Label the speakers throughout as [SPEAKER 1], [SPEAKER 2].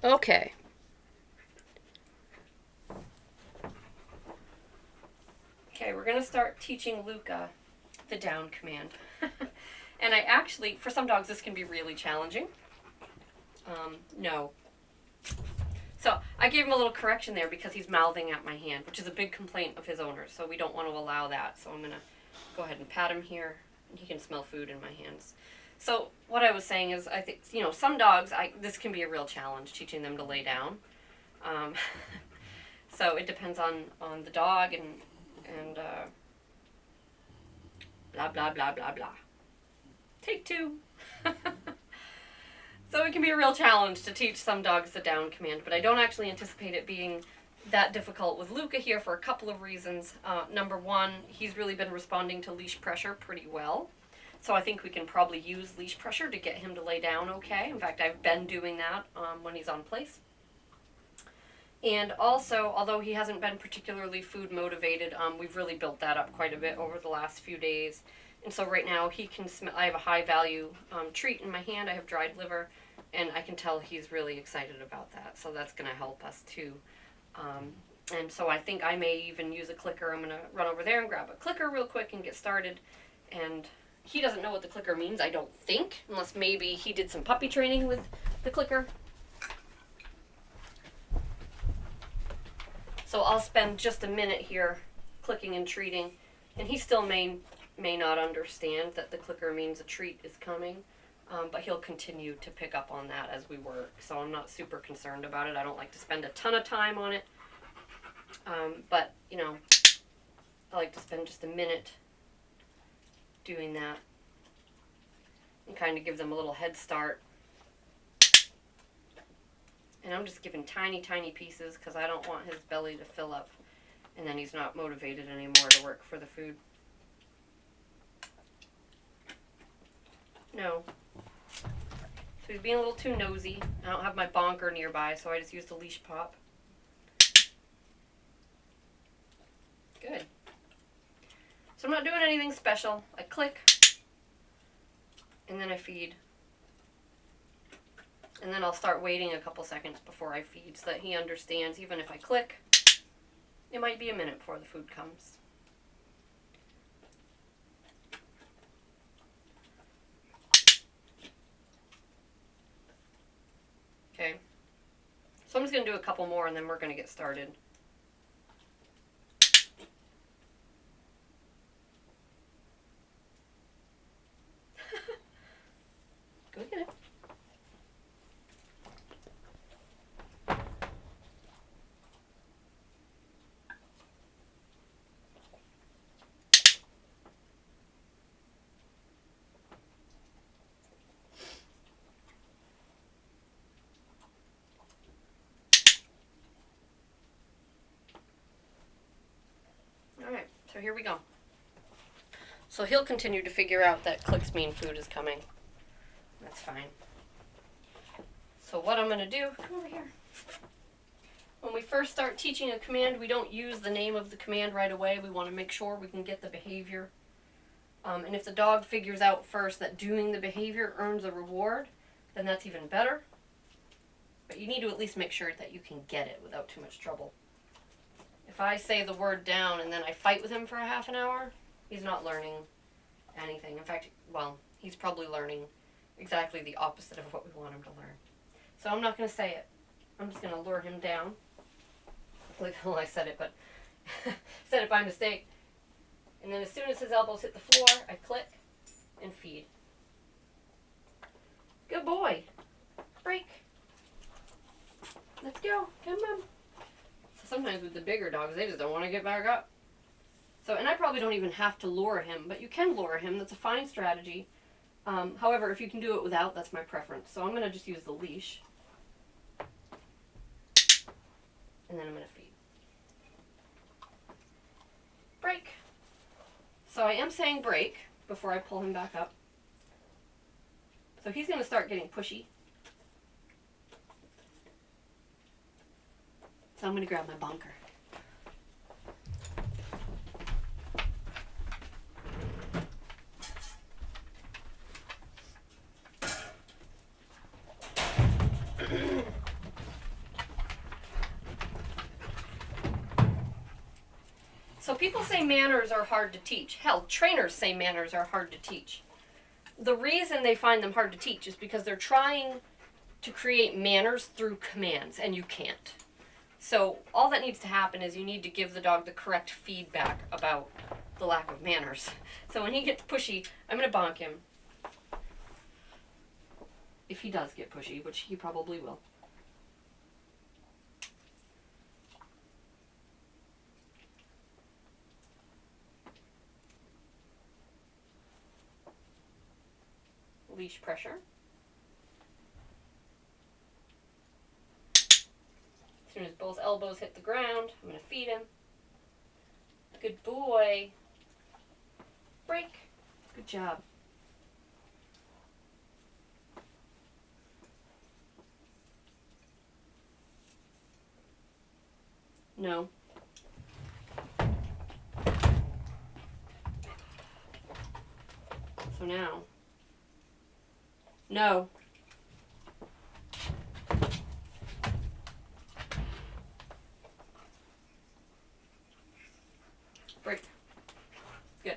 [SPEAKER 1] Okay. Okay, we're going to start teaching Luca the down command. And I actually, for some dogs, this can be really challenging. No. So I gave him a little correction there because he's mouthing at my hand, which is a big complaint of his owner. So we don't want to allow that. So I'm going to go ahead and pat him here. And he can smell food in my hands. So what I was saying is, I think, some dogs, this can be a real challenge, teaching them to lay down. So it depends on the dog and blah, blah, blah, blah, blah. Take two. So it can be a real challenge to teach some dogs the down command, but I don't actually anticipate it being that difficult with Luca here for a couple of reasons. Number one, he's really been responding to leash pressure pretty well. So I think we can probably use leash pressure to get him to lay down okay. In fact, I've been doing that when he's on place. And also, although he hasn't been particularly food motivated, we've really built that up quite a bit over the last few days. And so right now he can smell. I have a high value treat in my hand. I have dried liver, and I can tell he's really excited about that. So that's going to help us too. And so I think I may even use a clicker. I'm going to run over there and grab a clicker real quick and get started. And he doesn't know what the clicker means, I don't think, unless maybe he did some puppy training with the clicker. So I'll spend just a minute here clicking and treating, and he still may not understand that the clicker means a treat is coming, but he'll continue to pick up on that as we work. So I'm not super concerned about it. I don't like to spend a ton of time on it, but I like to spend just a minute doing that and kind of give them a little head start. And I'm just giving tiny, tiny pieces because I don't want his belly to fill up and then he's not motivated anymore to work for the food. No. So he's being a little too nosy. I don't have my bonker nearby, so I just used a leash pop. Good. So I'm not doing anything special. I click, and then I feed. And then I'll start waiting a couple seconds before I feed so that he understands even if I click, it might be a minute before the food comes. Okay. So I'm just going to do a couple more and then we're going to get started. Go get it. Alright, so here we go. So he'll continue to figure out that clicks mean food is coming. That's fine. So what I'm going to do, come over here. When we first start teaching a command, we don't use the name of the command right away. We want to make sure we can get the behavior. And if the dog figures out first that doing the behavior earns a reward, then that's even better. But you need to at least make sure that you can get it without too much trouble. If I say the word down and then I fight with him for a half an hour, he's not learning anything. In fact, well, he's probably learning exactly the opposite of what we want him to learn. So I'm not going to say it. I'm just going to lure him down. Well, I said it, but said it by mistake. And then as soon as his elbows hit the floor, I click and feed. Good boy. Break. Let's go. Come on. So sometimes with the bigger dogs, they just don't want to get back up. So, and I probably don't even have to lure him, but you can lure him. That's a fine strategy. However, if you can do it without, that's my preference. So I'm going to just use the leash. And then I'm going to feed. Break. So I am saying break before I pull him back up. So he's going to start getting pushy. So I'm going to grab my bonker. So people say manners are hard to teach. Hell, trainers say manners are hard to teach. The reason they find them hard to teach is because they're trying to create manners through commands, and you can't. So all that needs to happen is you need to give the dog the correct feedback about the lack of manners. So when he gets pushy, I'm going to bonk him. If he does get pushy, which he probably will. Leash pressure. As soon as both elbows hit the ground, I'm going to feed him. Good boy. Break. Good job. No. So now. No. Break. Good.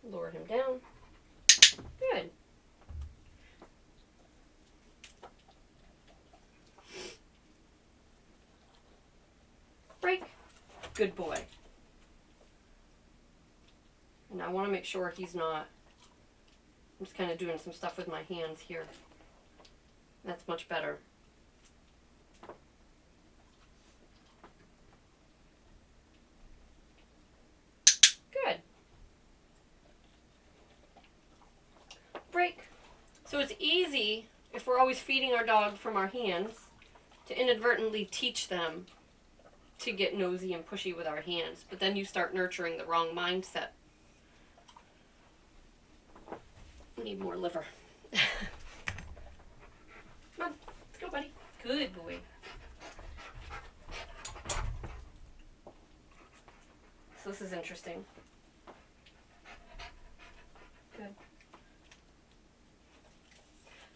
[SPEAKER 1] Lower him down. Good. Break. Good boy. And I want to make sure he's not. I'm just kind of doing some stuff with my hands here. That's much better. Good. Break. So it's easy, if we're always feeding our dog from our hands, to inadvertently teach them to get nosy and pushy with our hands. But then you start nurturing the wrong mindset. We need more liver. Come on, let's go, buddy. Good boy. So this is interesting. Good.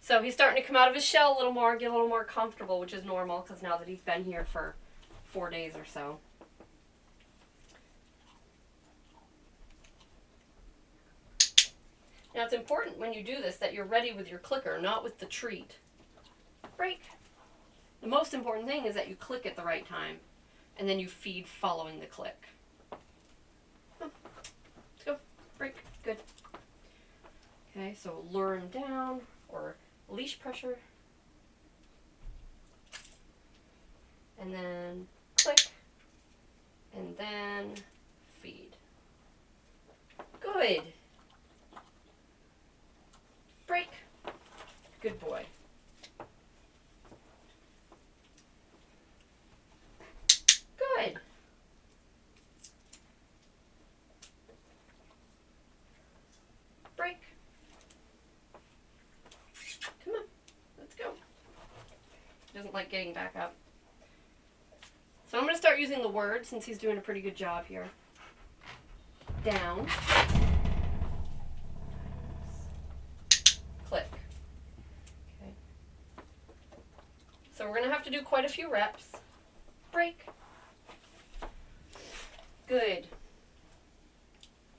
[SPEAKER 1] So he's starting to come out of his shell a little more, get a little more comfortable, which is normal because now that he's been here for 4 days or so. Now it's important when you do this that you're ready with your clicker, not with the treat. Break. The most important thing is that you click at the right time, and then you feed following the click. Let's go. Break. Good. Okay, so lure him down, or leash pressure. And then click. And then feed. Good. Break. Good boy. Good. Break. Come on. Let's go. He doesn't like getting back up. So I'm going to start using the word since he's doing a pretty good job here. Down. Click. Okay. So we're going to have to do quite a few reps. Break. Good.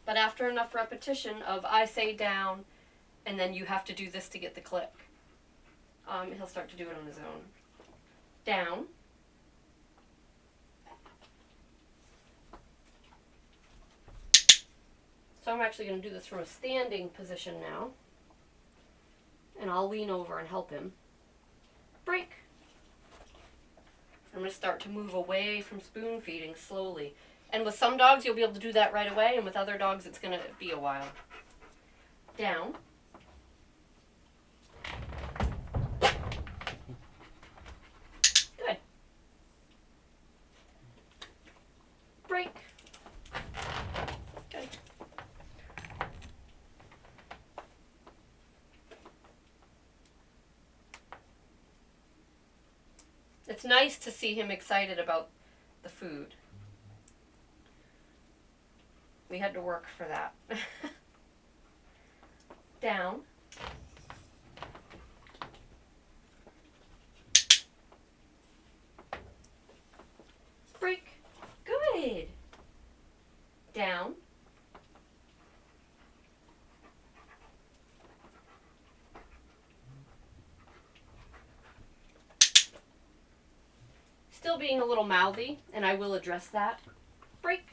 [SPEAKER 1] But after enough repetition of I say down, and then you have to do this to get the click, he'll start to do it on his own. Down. So I'm actually going to do this from a standing position now. And I'll lean over and help him. Break. I'm going to start to move away from spoon feeding slowly. And with some dogs, you'll be able to do that right away. And with other dogs, it's going to be a while. Down. Good. Break. Good. It's nice to see him excited about the food. We had to work for that. Down. Still being a little mouthy, and I will address that. Break.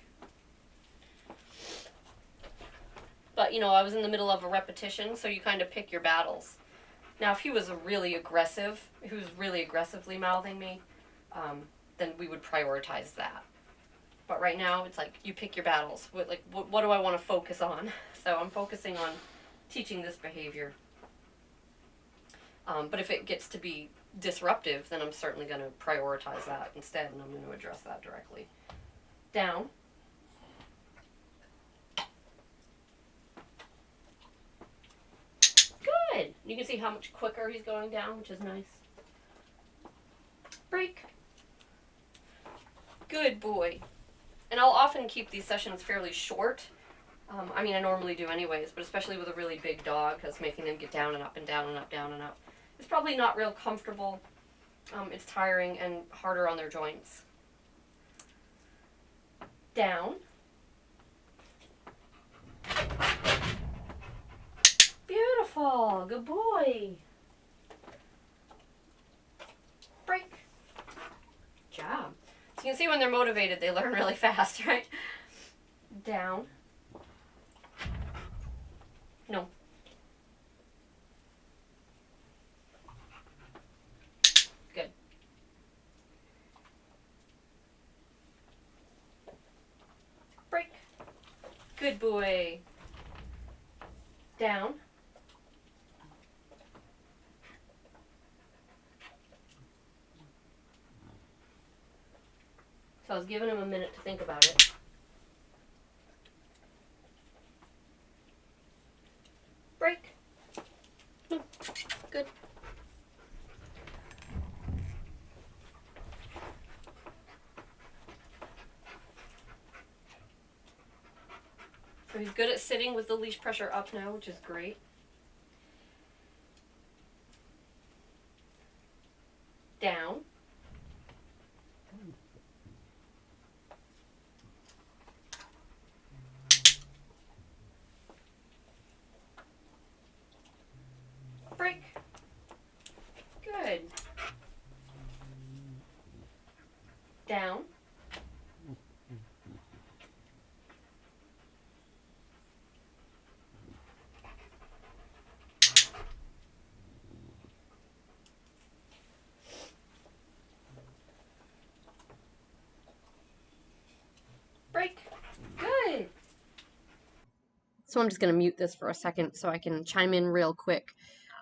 [SPEAKER 1] But, you know, I was in the middle of a repetition, so you kind of pick your battles. Now, if he was really aggressive, if he was really aggressively mouthing me, then we would prioritize that. But right now, it's like you pick your battles. What do I want to focus on? So I'm focusing on teaching this behavior. But if it gets to be disruptive, then I'm certainly going to prioritize that instead, and I'm going to address that directly. Down. Good. You can see how much quicker he's going down, which is nice. Break. Good boy. And I'll often keep these sessions fairly short. I mean, I normally do anyways, but especially with a really big dog, because making them get down and up and down and up, down and up, it's probably not real comfortable. It's tiring and harder on their joints. Down. Beautiful. Good boy. Break. Good job. So you can see when they're motivated, they learn really fast, right? Down. No. Good. Break. Good boy. Down. So I was giving him a minute to think about it. Break. Good. So he's good at sitting with the leash pressure up now, which is great. Down. Break. Good. Down. Break. Good. So I'm just going to mute this for a second so I can chime in real quick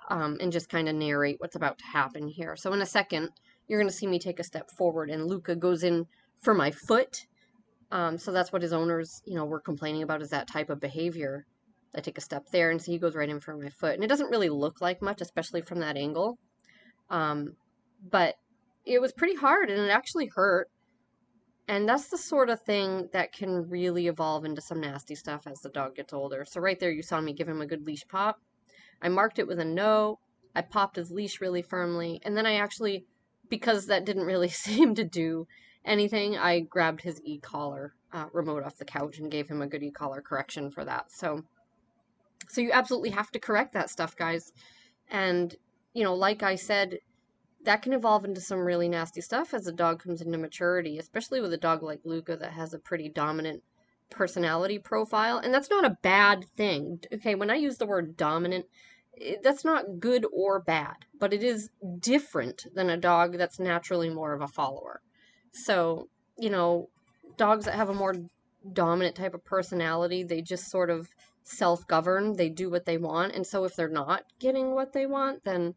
[SPEAKER 1] and just kind of narrate what's about to happen here. So in a second, you're going to see me take a step forward, and Luca goes in for my foot. So that's what his owners, were complaining about, is that type of behavior. I take a step there, and so he goes right in for my foot. And it doesn't really look like much, especially from that angle. But it was pretty hard, and it actually hurt. And that's the sort of thing that can really evolve into some nasty stuff as the dog gets older. So right there, you saw me give him a good leash pop. I marked it with a no. I popped his leash really firmly. And then I actually, because that didn't really seem to do anything, I grabbed his e-collar remote off the couch and gave him a good e-collar correction for that. So you absolutely have to correct that stuff, guys. And, like I said, that can evolve into some really nasty stuff as a dog comes into maturity, especially with a dog like Luca that has a pretty dominant personality profile. And that's not a bad thing. Okay, when I use the word dominant, that's not good or bad, but it is different than a dog that's naturally more of a follower. So, dogs that have a more dominant type of personality, they just sort of self-govern. They do what they want. And so if they're not getting what they want, then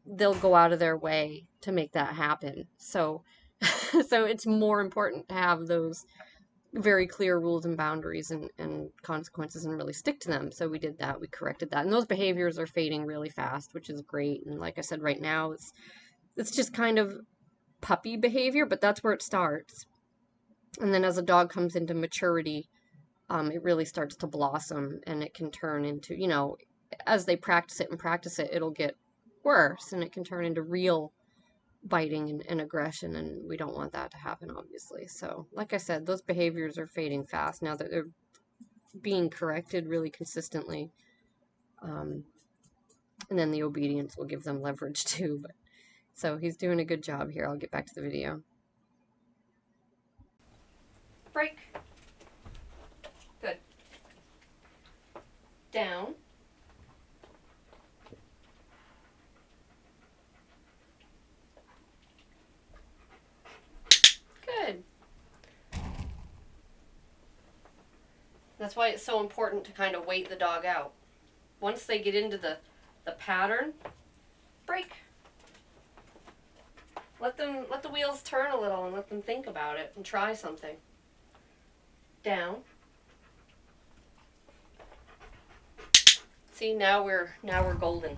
[SPEAKER 1] they'll go out of their way to make that happen. So it's more important to have those very clear rules and boundaries and consequences and really stick to them. So we did that. We corrected that. And those behaviors are fading really fast, which is great. And like I said, right now, it's just kind of puppy behavior, but that's where it starts. And then as a dog comes into maturity, it really starts to blossom, and it can turn into, as they practice it, it'll get worse, and it can turn into real biting and aggression, and we don't want that to happen, obviously. So, like I said, those behaviors are fading fast now that they're being corrected really consistently. And then the obedience will give them leverage too. But So he's doing a good job here. I'll get back to the video. Break. Good. Down. Good. That's why it's so important to kind of wait the dog out. Once they get into the pattern, break. Let the wheels turn a little and let them think about it and try something. Down. See, now we're golden.